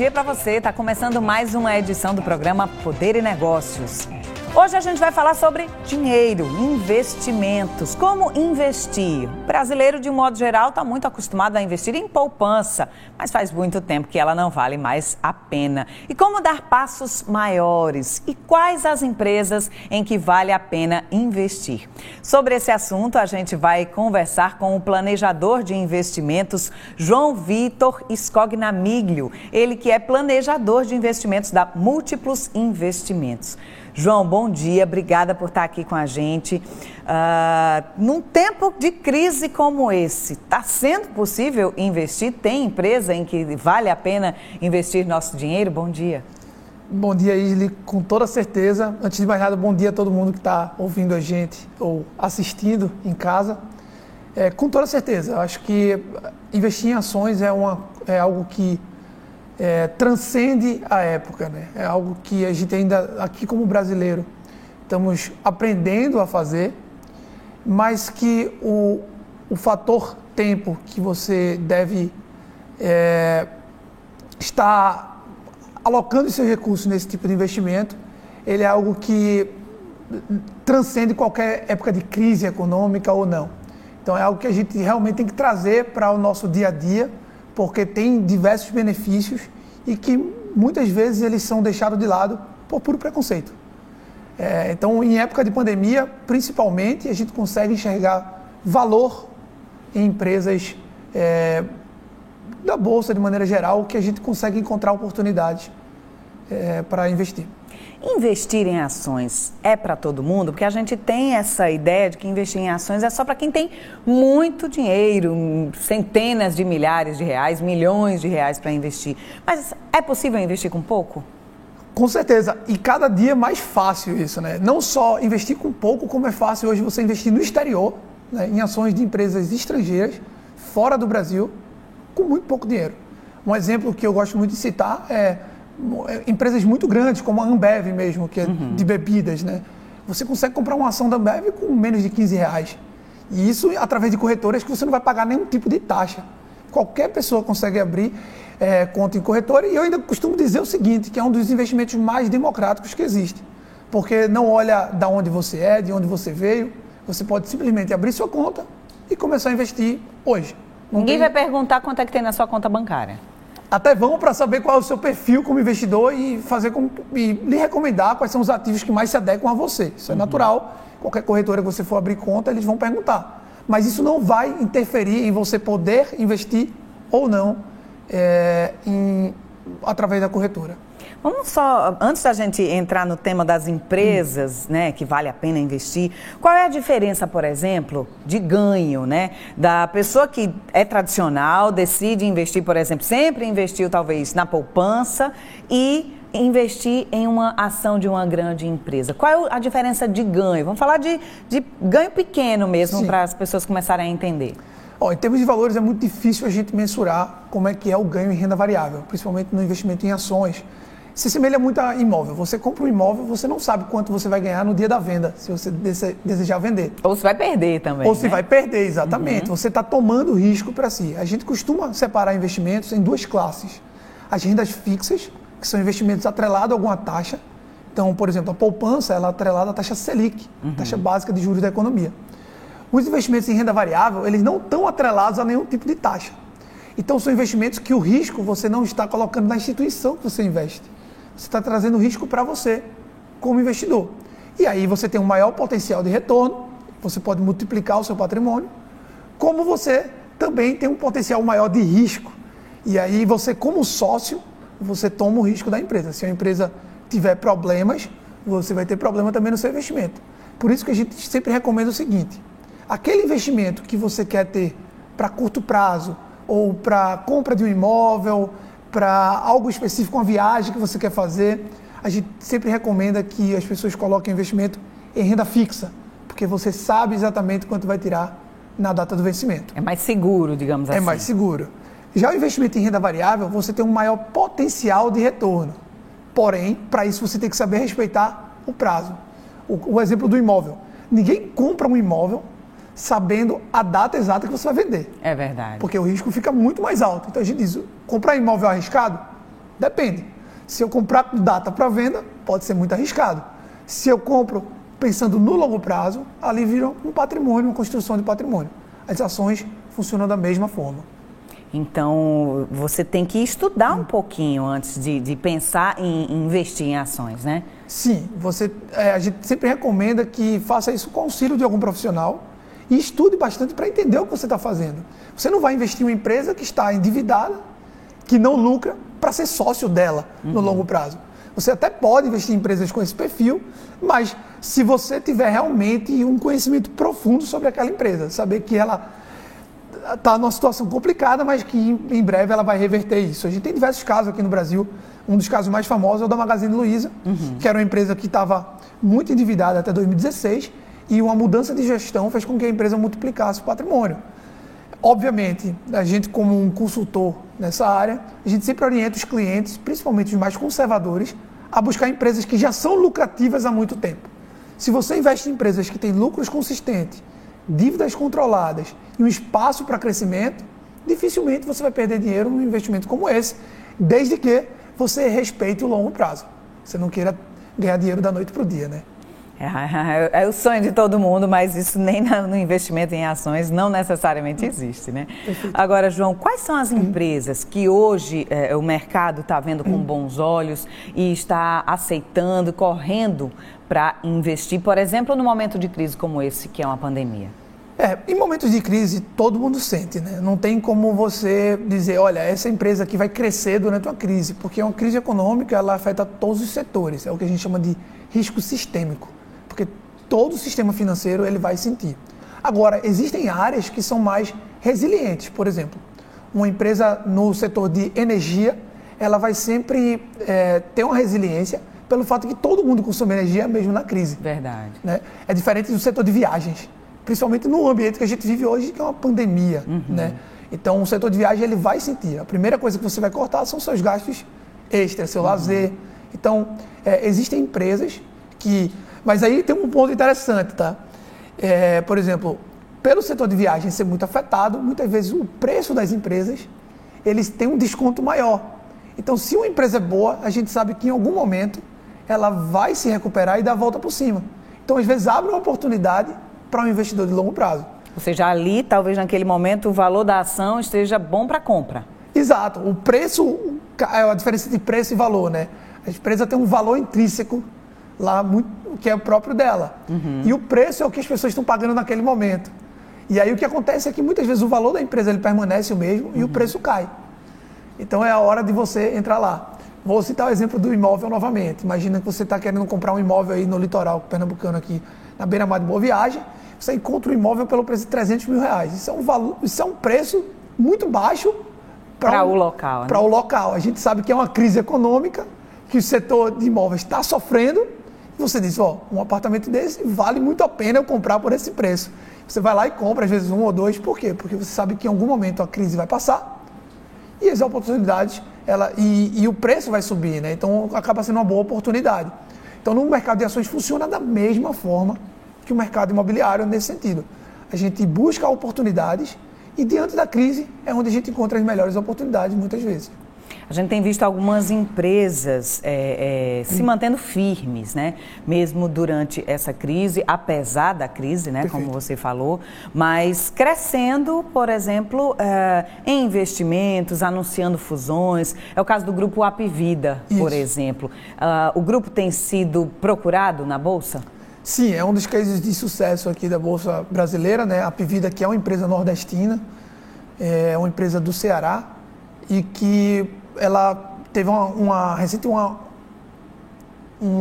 dia para você. Está começando mais uma edição do programa Poder e Negócios. Hoje a gente vai falar sobre dinheiro, investimentos, como investir. O brasileiro, de modo geral, está muito acostumado a investir em poupança, mas faz muito tempo que ela não vale mais a pena. E como dar passos maiores? E quais as empresas em que vale a pena investir? Sobre esse assunto, a gente vai conversar com o planejador de investimentos, João Vitor Scognamiglio. Ele que é planejador de investimentos da Múltiplos Investimentos. João, bom dia, obrigada por estar aqui com a gente. Num tempo de crise como esse, está sendo possível investir? Tem empresa em que vale a pena investir nosso dinheiro? Bom dia. Bom dia, Isli, com toda certeza. Antes de mais nada, bom dia a todo mundo que está ouvindo a gente ou assistindo em casa. Com toda certeza, acho que investir em ações é algo que transcende a época, né? É algo que a gente ainda, aqui como brasileiro, estamos aprendendo a fazer, mas que o fator tempo que você deve estar alocando seus recursos nesse tipo de investimento, ele é algo que transcende qualquer época de crise econômica ou não. Então é algo que a gente realmente tem que trazer para o nosso dia a dia, porque tem diversos benefícios e que muitas vezes eles são deixados de lado por puro preconceito. Então, em época de pandemia, principalmente, a gente consegue enxergar valor em empresas da Bolsa, de maneira geral, que a gente consegue encontrar oportunidades para investir. Investir em ações é para todo mundo? Porque a gente tem essa ideia de que investir em ações é só para quem tem muito dinheiro, centenas de milhares de reais, milhões de reais para investir. Mas é possível investir com pouco? Com certeza, e cada dia é mais fácil isso, né? Não só investir com pouco, como é fácil hoje você investir no exterior, né, em ações de empresas estrangeiras, fora do Brasil, com muito pouco dinheiro. Um exemplo que eu gosto muito de citar é empresas muito grandes, como a Ambev mesmo, que é de bebidas, né? Você consegue comprar uma ação da Ambev com menos de R$15. E isso através de corretoras que você não vai pagar nenhum tipo de taxa. Qualquer pessoa consegue abrir conta em corretora, e eu ainda costumo dizer o seguinte, que é um dos investimentos mais democráticos que existe. Porque não olha de onde você é, de onde você veio, você pode simplesmente abrir sua conta e começar a investir hoje. Ninguém vai perguntar quanto é que tem na sua conta bancária. Até vão para saber qual é o seu perfil como investidor e lhe recomendar quais são os ativos que mais se adequam a você. Isso é natural. Qualquer corretora que você for abrir conta, eles vão perguntar. Mas isso não vai interferir em você poder investir ou não através da corretora. Vamos só, antes da gente entrar no tema das empresas, né, que vale a pena investir, qual é a diferença, por exemplo, de ganho, né, da pessoa que é tradicional, decide investir, por exemplo, sempre investiu talvez na poupança e investir em uma ação de uma grande empresa? Qual é a diferença de ganho? Vamos falar de ganho pequeno mesmo, para as pessoas começarem a entender. Em termos de valores, é muito difícil a gente mensurar como é que é o ganho em renda variável, principalmente no investimento em ações. Se assemelha muito a imóvel. Você compra um imóvel, você não sabe quanto você vai ganhar no dia da venda, se você desejar vender. Ou se vai perder também. Ou se vai perder, exatamente. Você está tomando risco para si. A gente costuma separar investimentos em duas classes. As rendas fixas, que são investimentos atrelados a alguma taxa. Então, por exemplo, a poupança ela é atrelada à taxa Selic, taxa básica de juros da economia. Os investimentos em renda variável, eles não estão atrelados a nenhum tipo de taxa. Então, são investimentos que o risco você não está colocando na instituição que você investe. Você está trazendo risco para você, como investidor. E aí você tem um maior potencial de retorno, você pode multiplicar o seu patrimônio, como você também tem um potencial maior de risco. E aí você, como sócio, você toma o risco da empresa. Se a empresa tiver problemas, você vai ter problema também no seu investimento. Por isso que a gente sempre recomenda o seguinte, aquele investimento que você quer ter para curto prazo, ou para compra de um imóvel, para algo específico, uma viagem que você quer fazer, a gente sempre recomenda que as pessoas coloquem investimento em renda fixa, porque você sabe exatamente quanto vai tirar na data do vencimento. É mais seguro, digamos assim. É mais seguro. Já o investimento em renda variável, você tem um maior potencial de retorno. Porém, para isso você tem que saber respeitar o prazo. O exemplo do imóvel. Ninguém compra um imóvel sabendo a data exata que você vai vender. É verdade. Porque o risco fica muito mais alto. Então a gente diz, comprar imóvel arriscado? Depende. Se eu comprar data para venda, pode ser muito arriscado. Se eu compro pensando no longo prazo, ali vira um patrimônio, uma construção de patrimônio. As ações funcionam da mesma forma. Então, você tem que estudar um pouquinho antes de pensar em investir em ações, né? Sim, a gente sempre recomenda que faça isso com auxílio de algum profissional e estude bastante para entender o que você está fazendo. Você não vai investir em uma empresa que está endividada, que não lucra, para ser sócio dela no longo prazo. Você até pode investir em empresas com esse perfil, mas se você tiver realmente um conhecimento profundo sobre aquela empresa, saber que ela está numa situação complicada, mas que em breve ela vai reverter isso. A gente tem diversos casos aqui no Brasil. Um dos casos mais famosos é o da Magazine Luiza, que era uma empresa que estava muito endividada até 2016 e uma mudança de gestão fez com que a empresa multiplicasse o patrimônio. Obviamente, a gente como um consultor nessa área, a gente sempre orienta os clientes, principalmente os mais conservadores, a buscar empresas que já são lucrativas há muito tempo. Se você investe em empresas que têm lucros consistentes, dívidas controladas e um espaço para crescimento, dificilmente você vai perder dinheiro num investimento como esse, desde que você respeite o longo prazo. Você não queira ganhar dinheiro da noite para o dia, né? É o sonho de todo mundo, mas isso nem no investimento em ações não necessariamente existe, né? Perfeito. Agora, João, quais são as empresas que hoje o mercado está vendo com bons olhos e está aceitando, correndo para investir, por exemplo, no momento de crise como esse, que é uma pandemia? Em momentos de crise, todo mundo sente, né? Não tem como você dizer, olha, essa empresa aqui vai crescer durante uma crise, porque uma crise econômica, ela afeta todos os setores, é o que a gente chama de risco sistêmico, porque todo o sistema financeiro ele vai sentir. Agora, existem áreas que são mais resilientes, por exemplo, uma empresa no setor de energia, ela vai sempre ter uma resiliência pelo fato de que todo mundo consome energia mesmo na crise. Verdade. Né? É diferente do setor de viagens, principalmente no ambiente que a gente vive hoje, que é uma pandemia, né? Então, o setor de viagem, ele vai sentir. A primeira coisa que você vai cortar são seus gastos extras, seu lazer. Então, existem empresas que... Mas aí tem um ponto interessante, tá? Por exemplo, pelo setor de viagem ser muito afetado, muitas vezes o preço das empresas, eles têm um desconto maior. Então, se uma empresa é boa, a gente sabe que em algum momento ela vai se recuperar e dar a volta por cima. Então, às vezes, abre uma oportunidade para um investidor de longo prazo. Ou seja, ali, talvez naquele momento, o valor da ação esteja bom para compra. Exato. O preço, a diferença de preço e valor, né? A empresa tem um valor intrínseco lá, que é o próprio dela. E o preço é o que as pessoas estão pagando naquele momento. E aí o que acontece é que muitas vezes o valor da empresa ele permanece o mesmo e o preço cai. Então é a hora de você entrar lá. Vou citar o exemplo do imóvel novamente. Imagina que você está querendo comprar um imóvel aí no litoral pernambucano, aqui na beira-mar de Boa Viagem. Você encontra um imóvel pelo preço de 300 mil reais. Isso é um preço muito baixo para o local. Né? Para o local. A gente sabe que é uma crise econômica, que o setor de imóveis está sofrendo. E você diz, um apartamento desse vale muito a pena eu comprar por esse preço. Você vai lá e compra, às vezes, um ou dois. Por quê? Porque você sabe que em algum momento a crise vai passar e as oportunidades, e o preço vai subir, né? Então, acaba sendo uma boa oportunidade. Então, no mercado de ações funciona da mesma forma que o mercado imobiliário nesse sentido. A gente busca oportunidades e, diante da crise, é onde a gente encontra as melhores oportunidades, muitas vezes. A gente tem visto algumas empresas se mantendo firmes, né? Mesmo durante essa crise, apesar da crise, né? Perfeito. Como você falou, mas crescendo, por exemplo, em investimentos, anunciando fusões. É o caso do grupo Apvida, por exemplo. O grupo tem sido procurado na Bolsa? Sim, é um dos cases de sucesso aqui da Bolsa Brasileira, né? A Apvida, que é uma empresa nordestina, é uma empresa do Ceará e que ela teve um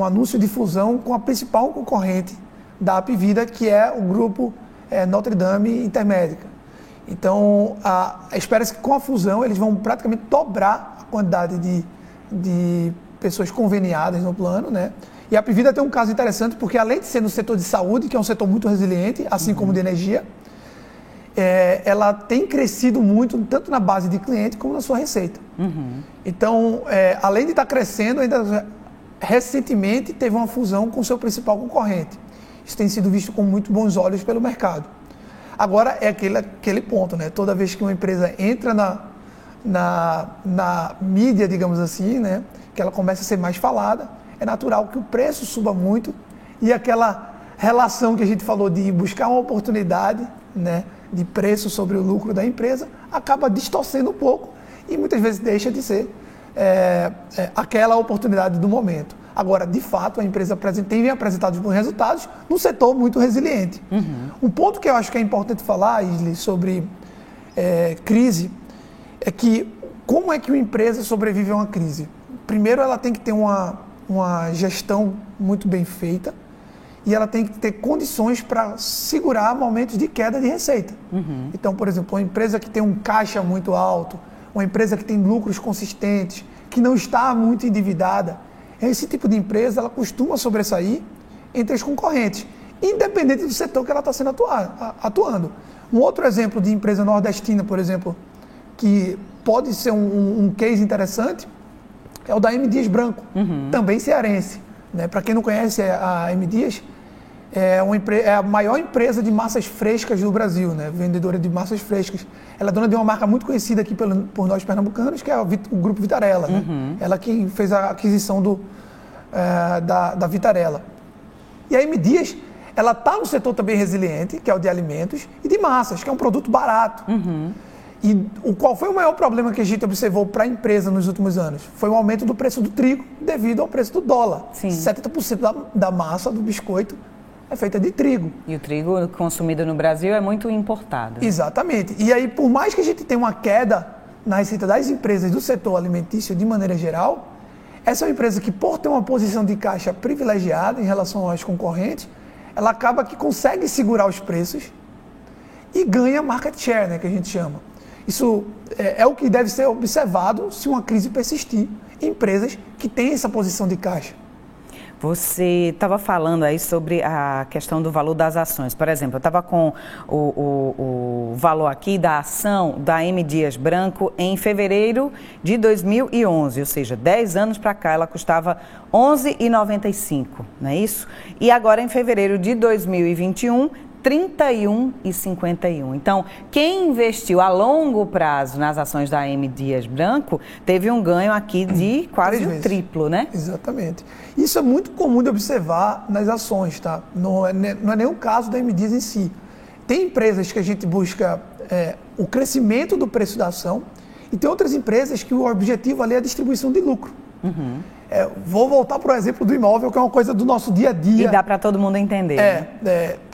anúncio de fusão com a principal concorrente da Apvida, que é o grupo Notre Dame Intermédica. Então, espera-se que com a fusão eles vão praticamente dobrar a quantidade de pessoas conveniadas no plano, né? E a Apvida tem um caso interessante porque, além de ser no setor de saúde, que é um setor muito resiliente, assim como de energia, ela tem crescido muito, tanto na base de cliente como na sua receita. Então, além de estar crescendo, ainda recentemente teve uma fusão com o seu principal concorrente. Isso tem sido visto com muito bons olhos pelo mercado. Agora, é aquele ponto, né? Toda vez que uma empresa entra na mídia, digamos assim, né, que ela começa a ser mais falada, é natural que o preço suba muito e aquela relação que a gente falou de buscar uma oportunidade, né, de preço sobre o lucro da empresa acaba distorcendo um pouco e muitas vezes deixa de ser aquela oportunidade do momento. Agora, de fato, a empresa tem apresentado bons resultados num setor muito resiliente. Um ponto que eu acho que é importante falar, Isli, sobre crise, é que como é que uma empresa sobrevive a uma crise? Primeiro, ela tem que ter uma gestão muito bem feita e ela tem que ter condições para segurar momentos de queda de receita. Então, por exemplo, uma empresa que tem um caixa muito alto, uma empresa que tem lucros consistentes, que não está muito endividada, esse tipo de empresa ela costuma sobressair entre os concorrentes, independente do setor que ela está sendo atuando. Um outro exemplo de empresa nordestina, por exemplo, que pode ser um case interessante, é o da M. Dias Branco, também cearense. Né? Para quem não conhece a M. Dias, é a maior empresa de massas frescas do Brasil, né? Vendedora de massas frescas. Ela é dona de uma marca muito conhecida aqui por nós pernambucanos, que é o Grupo Vitarella. Né? Ela que fez a aquisição da Vitarella. E a M. Dias, ela está no setor também resiliente, que é o de alimentos, e de massas, que é um produto barato. E qual foi o maior problema que a gente observou para a empresa nos últimos anos? Foi o aumento do preço do trigo devido ao preço do dólar. Sim. 70% da massa do biscoito é feita de trigo. E o trigo consumido no Brasil é muito importado. Exatamente. E aí, por mais que a gente tenha uma queda na receita das empresas do setor alimentício de maneira geral, essa é uma empresa que, por ter uma posição de caixa privilegiada em relação aos concorrentes, ela acaba que consegue segurar os preços e ganha market share, né, que a gente chama. Isso é o que deve ser observado se uma crise persistir em empresas que têm essa posição de caixa. Você estava falando aí sobre a questão do valor das ações. Por exemplo, eu estava com o valor aqui da ação da M. Dias Branco em fevereiro de 2011, ou seja, 10 anos para cá, ela custava R$ 11,95, não é isso? E agora em fevereiro de 2021, R$ 31,51. Então, quem investiu a longo prazo nas ações da M. Dias Branco teve um ganho aqui de quase o triplo, né? Exatamente. Isso é muito comum de observar nas ações, tá? Não é nenhum caso da M. Dias em si. Tem empresas que a gente busca o crescimento do preço da ação e tem outras empresas que o objetivo ali é a distribuição de lucro. Vou voltar para o exemplo do imóvel, que é uma coisa do nosso dia a dia. E dá para todo mundo entender.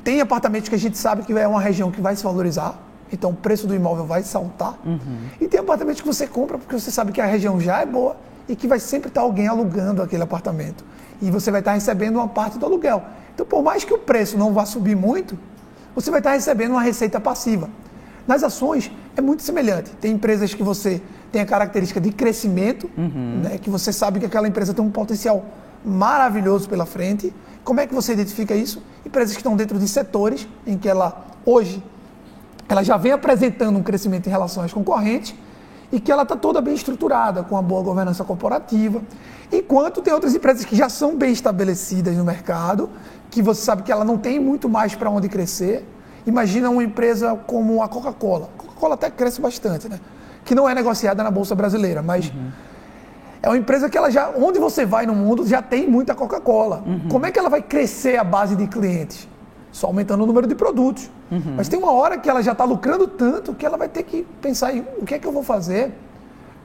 Tem apartamentos que a gente sabe que é uma região que vai se valorizar, então o preço do imóvel vai saltar. E tem apartamentos que você compra porque você sabe que a região já é boa e que vai sempre estar alguém alugando aquele apartamento. E você vai estar recebendo uma parte do aluguel. Então, por mais que o preço não vá subir muito, você vai estar recebendo uma receita passiva. Nas ações é muito semelhante. Tem empresas que você tem a característica de crescimento, né, que você sabe que aquela empresa tem um potencial maravilhoso pela frente. Como é que você identifica isso? Empresas que estão dentro de setores em que hoje ela já vem apresentando um crescimento em relação às concorrentes e que ela está toda bem estruturada, com uma boa governança corporativa. Enquanto tem outras empresas que já são bem estabelecidas no mercado, que você sabe que ela não tem muito mais para onde crescer. Imagina uma empresa como a Coca-Cola. A Coca-Cola até cresce bastante, né? Que não é negociada na Bolsa Brasileira, mas é uma empresa que ela já, onde você vai no mundo, já tem muita Coca-Cola. Como é que ela vai crescer a base de clientes? Só aumentando o número de produtos. Mas tem uma hora que ela já está lucrando tanto que ela vai ter que pensar em o que é que eu vou fazer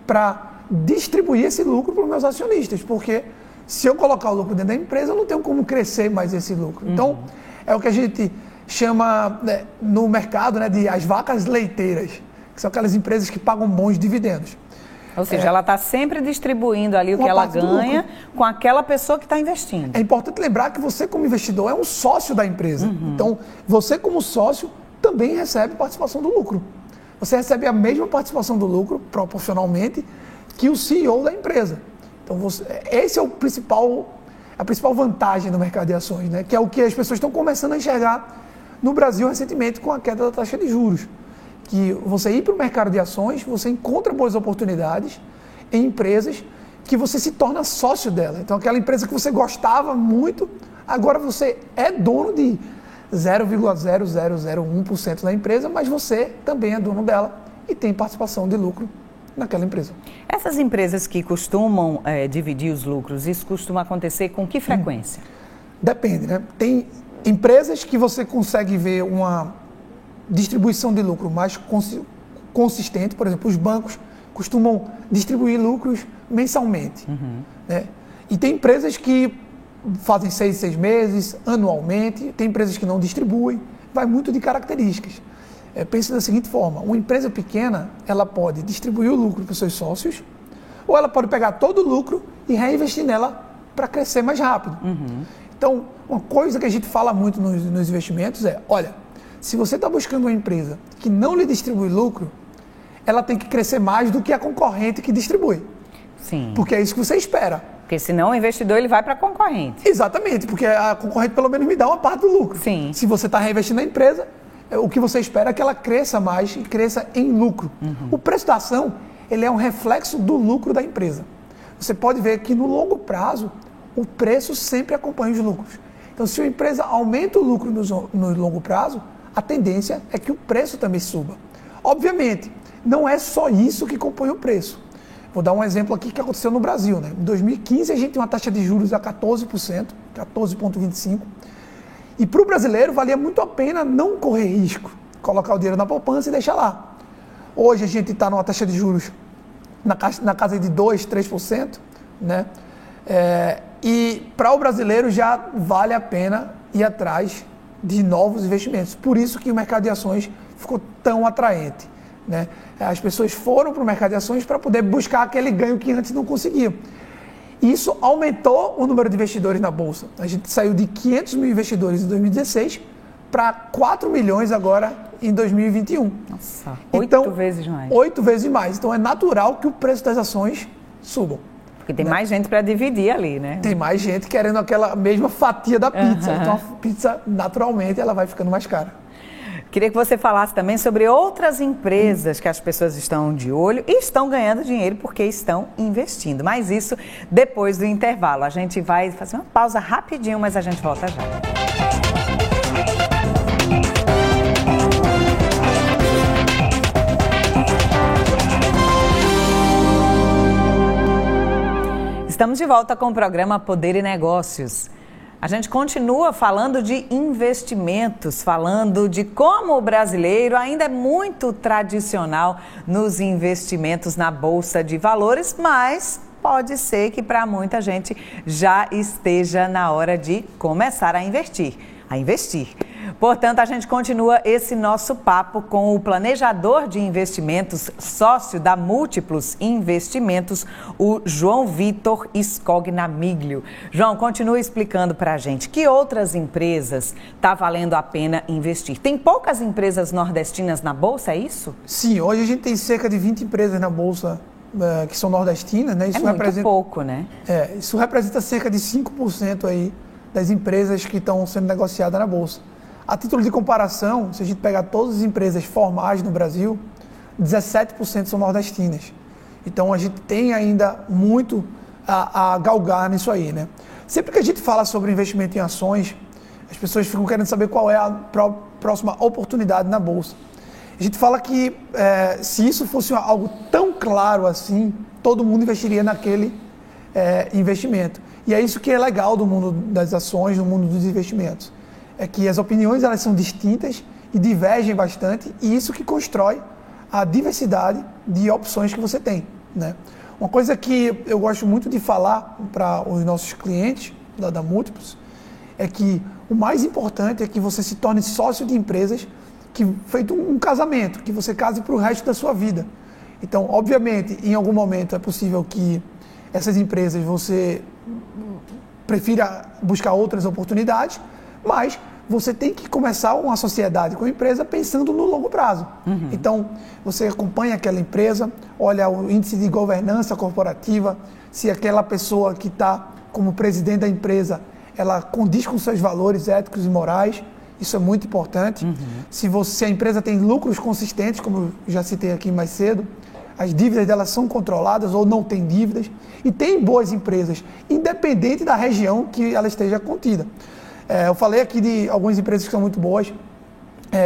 para distribuir esse lucro para os meus acionistas, porque se eu colocar o lucro dentro da empresa, eu não tenho como crescer mais esse lucro. Então, é o que a gente chama no mercado, né, de as vacas leiteiras, que são aquelas empresas que pagam bons dividendos. Ou seja, ela está sempre distribuindo ali o que ela ganha com aquela pessoa que está investindo. É importante lembrar que você, como investidor, é um sócio da empresa. Então, você, como sócio, também recebe participação do lucro. Você recebe a mesma participação do lucro, proporcionalmente, que o CEO da empresa. Então, esse é a principal vantagem do mercado de ações, né? Que é o que as pessoas estão começando a enxergar no Brasil recentemente com a queda da taxa de juros. Que você ir para o mercado de ações, você encontra boas oportunidades em empresas que você se torna sócio dela. Então, aquela empresa que você gostava muito, agora você é dono de 0,0001% da empresa, mas você também é dono dela e tem participação de lucro naquela empresa. Essas empresas que costumam dividir os lucros, isso costuma acontecer com que frequência? Depende, né? Tem empresas que você consegue ver uma distribuição de lucro mais consistente, por exemplo, os bancos costumam distribuir lucros mensalmente, né? E tem empresas que fazem 6 meses, anualmente, tem empresas que não distribuem, vai muito de características. Pense da seguinte forma, uma empresa pequena, ela pode distribuir o lucro para os seus sócios, ou ela pode pegar todo o lucro e reinvestir nela para crescer mais rápido. Então, uma coisa que a gente fala muito nos investimentos é, olha, se você está buscando uma empresa que não lhe distribui lucro, ela tem que crescer mais do que a concorrente que distribui. Sim. Porque é isso que você espera. Porque senão o investidor ele vai para a concorrente. Exatamente, porque a concorrente pelo menos me dá uma parte do lucro. Sim. Se você está reinvestindo na empresa, o que você espera é que ela cresça mais e cresça em lucro. O preço da ação, ele é um reflexo do lucro da empresa. Você pode ver que no longo prazo, o preço sempre acompanha os lucros. Então, se a empresa aumenta o lucro no longo prazo, a tendência é que o preço também suba. Obviamente, não é só isso que compõe o preço. Vou dar um exemplo aqui que aconteceu no Brasil, né? Em 2015, a gente tem uma taxa de juros a 14%, 14,25%. E para o brasileiro, valia muito a pena não correr risco, colocar o dinheiro na poupança e deixar lá. Hoje, a gente está numa taxa de juros na casa de 2%, 3%, né? E para o brasileiro já vale a pena ir atrás de novos investimentos. Por isso que o mercado de ações ficou tão atraente, né? As pessoas foram para o mercado de ações para poder buscar aquele ganho que antes não conseguiam. Isso aumentou o número de investidores na Bolsa. A gente saiu de 500 mil investidores em 2016 para 4 milhões agora em 2021. Nossa, então, 8 vezes mais. 8 vezes mais. Então é natural que o preço das ações subam. Porque tem mais gente para dividir ali, né? Tem mais gente querendo aquela mesma fatia da pizza. Então a pizza, naturalmente, ela vai ficando mais cara. Queria que você falasse também sobre outras empresas que as pessoas estão de olho e estão ganhando dinheiro porque estão investindo. Mas isso depois do intervalo. A gente vai fazer uma pausa rapidinho, mas a gente volta já. Estamos de volta com o programa Poder e Negócios. A gente continua falando de investimentos, falando de como o brasileiro ainda é muito tradicional nos investimentos na Bolsa de Valores, mas pode ser que para muita gente já esteja na hora de começar a investir. Portanto, a gente continua esse nosso papo com o planejador de investimentos, sócio da Múltiplos Investimentos, o João Vitor Scognamiglio. João, continua explicando para a gente que outras empresas está valendo a pena investir. Tem poucas empresas nordestinas na Bolsa, é isso? Sim, hoje a gente tem cerca de 20 empresas na Bolsa que são nordestinas, né? Isso muito pouco, né? Isso representa cerca de 5% aí das empresas que estão sendo negociadas na Bolsa. A título de comparação, se a gente pegar todas as empresas formais no Brasil, 17% são nordestinas. Então a gente tem ainda muito a galgar nisso aí, né? Sempre que a gente fala sobre investimento em ações, as pessoas ficam querendo saber qual é a próxima oportunidade na Bolsa. A gente fala que se isso fosse algo tão claro assim, todo mundo investiria naquele investimento. E é isso que é legal do mundo das ações, do mundo dos investimentos. É que as opiniões elas são distintas e divergem bastante, e isso que constrói a diversidade de opções que você tem, né? Uma coisa que eu gosto muito de falar para os nossos clientes da Múltiplos é que o mais importante é que você se torne sócio de empresas que feito um casamento, que você case para o resto da sua vida. Então, obviamente, em algum momento é possível que essas empresas você prefira buscar outras oportunidades, mas você tem que começar uma sociedade com a empresa pensando no longo prazo. Então, você acompanha aquela empresa, olha o índice de governança corporativa, se aquela pessoa que está como presidente da empresa, ela condiz com seus valores éticos e morais, isso é muito importante. Se a empresa tem lucros consistentes, como eu já citei aqui mais cedo, as dívidas delas são controladas ou não tem dívidas, e tem boas empresas, independente da região que ela esteja contida. Eu falei aqui de algumas empresas que são muito boas.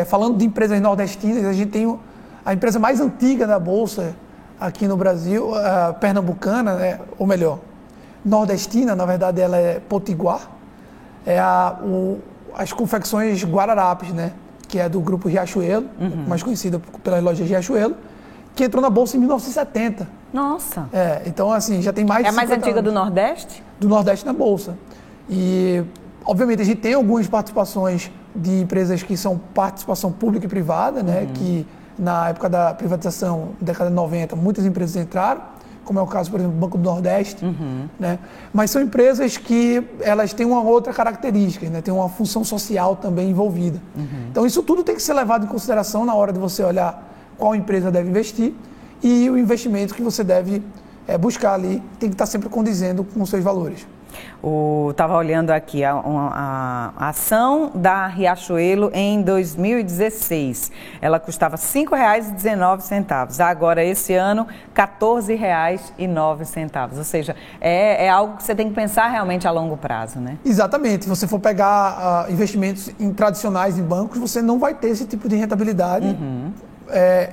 Falando de empresas nordestinas, a gente tem a empresa mais antiga da Bolsa, aqui no Brasil, pernambucana, né, ou melhor, nordestina, na verdade ela é potiguar, as confecções Guararapes, né, que é do grupo Riachuelo, mais conhecida pelas lojas Riachuelo, que entrou na Bolsa em 1970. Nossa! Então assim, já tem mais de 50 anos. É a mais antiga anos. do Nordeste? Do Nordeste na Bolsa. E, obviamente, a gente tem algumas participações de empresas que são participação pública e privada, né, que na época da privatização, década de 90, muitas empresas entraram, como é o caso, por exemplo, do Banco do Nordeste, né? Mas são empresas que elas têm uma outra característica, né? Tem uma função social também envolvida. Então isso tudo tem que ser levado em consideração na hora de você olhar qual empresa deve investir e o investimento que você deve buscar ali tem que estar sempre condizendo com os seus valores. Estava olhando aqui a ação da Riachuelo em 2016. Ela custava R$ 5,19. Agora, esse ano, R$ 14,09. Ou seja, é algo que você tem que pensar realmente a longo prazo, né? Exatamente. Se você for pegar investimentos tradicionais em bancos, você não vai ter esse tipo de rentabilidade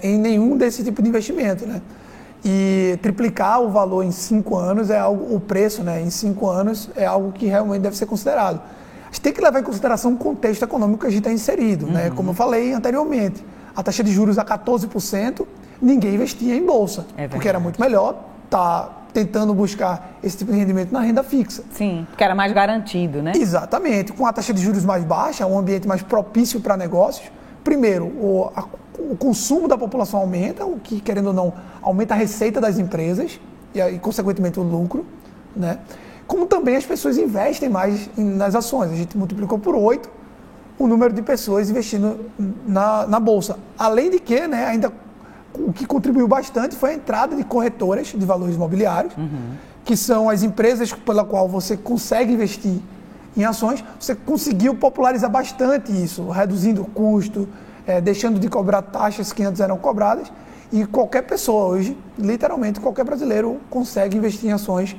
em nenhum desse tipo de investimento, né? E triplicar o valor em 5 anos o preço, né, em 5 anos é algo que realmente deve ser considerado. A gente tem que levar em consideração o contexto econômico que a gente está inserido, né? Como eu falei anteriormente, a taxa de juros a 14%, ninguém investia em bolsa, porque era muito melhor estar tentando buscar esse tipo de rendimento na renda fixa. Sim, porque era mais garantido, né? Exatamente. Com a taxa de juros mais baixa, um ambiente mais propício para negócios, primeiro, o consumo da população aumenta, o que, querendo ou não, aumenta a receita das empresas e consequentemente, o lucro, né? Como também as pessoas investem mais nas ações. A gente multiplicou por 8 o número de pessoas investindo na Bolsa. Além de que, né, ainda o que contribuiu bastante foi a entrada de corretoras de valores imobiliários, que são as empresas pela qual você consegue investir em ações. Você conseguiu popularizar bastante isso, reduzindo o custo, deixando de cobrar taxas que antes eram cobradas, e qualquer pessoa hoje, literalmente qualquer brasileiro, consegue investir em ações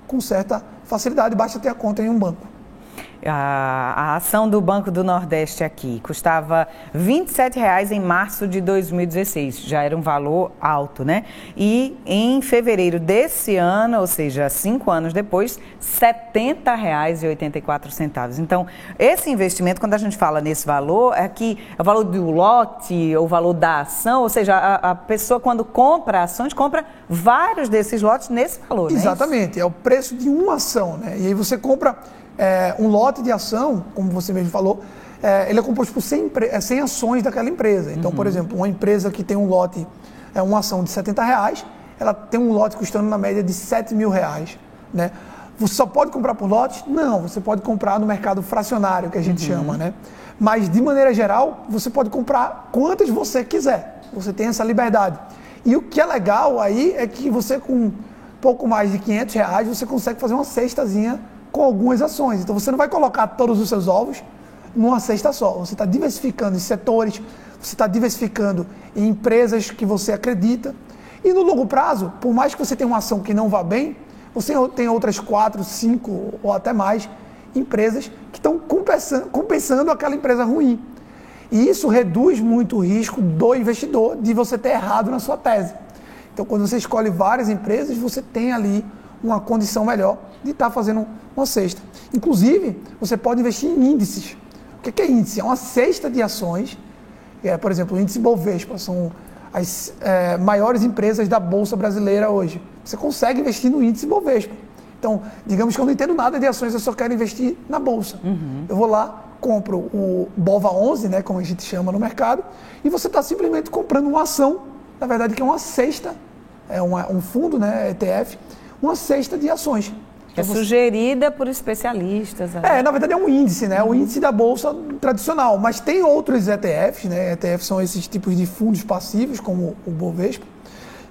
com certa facilidade, basta ter a conta em um banco. A ação do Banco do Nordeste aqui custava R$ 27,00 em março de 2016, já era um valor alto, né? E em fevereiro desse ano, ou seja, 5 anos depois, R$ 70,84. Então, esse investimento, quando a gente fala nesse valor, é que é o valor do lote, o valor da ação, ou seja, a pessoa quando compra ações, compra vários desses lotes nesse valor, né? Exatamente, é o preço de uma ação, né? E aí você compra um lote de ação, como você mesmo falou, ele é composto por 100 ações daquela empresa. Então, por exemplo, uma empresa que tem um lote, uma ação de R$ 70,00, ela tem um lote custando na média de R$ 7.000, né? Você só pode comprar por lotes? Não, você pode comprar no mercado fracionário, que a gente chama, né? Mas, de maneira geral, você pode comprar quantas você quiser. Você tem essa liberdade. E o que é legal aí é que você, com pouco mais de R$ 500, você consegue fazer uma cestazinha com algumas ações. Então, você não vai colocar todos os seus ovos numa cesta só. Você está diversificando em setores, você está diversificando em empresas que você acredita. E no longo prazo, por mais que você tenha uma ação que não vá bem, você tem outras 4, 5 ou até mais empresas que estão compensando aquela empresa ruim. E isso reduz muito o risco do investidor de você ter errado na sua tese. Então, quando você escolhe várias empresas, você tem ali uma condição melhor de estar fazendo uma cesta. Inclusive, você pode investir em índices. O que é índice? É uma cesta de ações. Por exemplo, o índice Bovespa são as maiores empresas da Bolsa Brasileira hoje. Você consegue investir no índice Bovespa. Então, digamos que eu não entendo nada de ações, eu só quero investir na Bolsa. Eu vou lá, compro o BOVA11, né, como a gente chama no mercado, e você está simplesmente comprando uma ação, na verdade que é uma cesta, um fundo, né, ETF, uma cesta de ações. Que é sugerida por especialistas. Na verdade é um índice, né? O índice da Bolsa tradicional. Mas tem outros ETFs, né? ETFs são esses tipos de fundos passivos, como o Bovespa,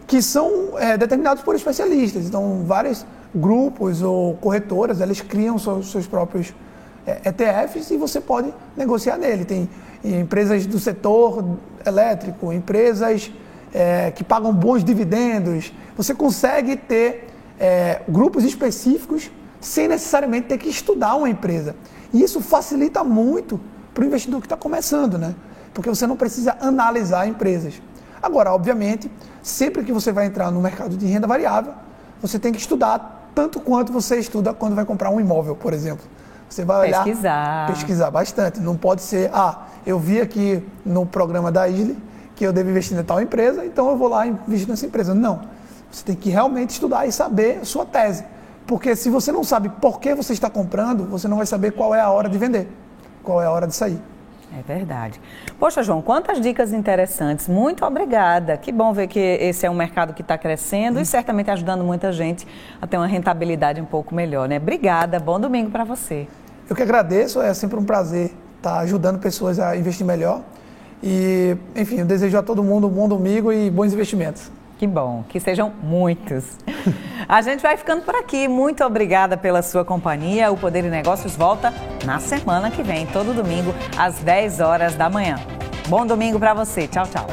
que são determinados por especialistas. Então, vários grupos ou corretoras, elas criam seus próprios ETFs e você pode negociar nele. Tem empresas do setor elétrico, empresas que pagam bons dividendos. Você consegue ter grupos específicos sem necessariamente ter que estudar uma empresa. E isso facilita muito para o investidor que está começando, né? Porque você não precisa analisar empresas. Agora, obviamente, sempre que você vai entrar no mercado de renda variável, você tem que estudar tanto quanto você estuda quando vai comprar um imóvel, por exemplo. Você vai olhar, pesquisar bastante. Não pode ser, eu vi aqui no programa da Isle que eu devo investir em tal empresa, então eu vou lá e investir nessa empresa. Não. Você tem que realmente estudar e saber a sua tese. Porque se você não sabe por que você está comprando, você não vai saber qual é a hora de vender, qual é a hora de sair. É verdade. Poxa, João, quantas dicas interessantes. Muito obrigada. Que bom ver que esse é um mercado que está crescendo e certamente ajudando muita gente a ter uma rentabilidade um pouco melhor, né? Obrigada. Bom domingo para você. Eu que agradeço. É sempre um prazer estar ajudando pessoas a investir melhor. E, enfim, eu desejo a todo mundo um bom domingo e bons investimentos. Que bom, que sejam muitos. A gente vai ficando por aqui. Muito obrigada pela sua companhia. O Poder e Negócios volta na semana que vem, todo domingo, às 10 horas da manhã. Bom domingo para você. Tchau, tchau.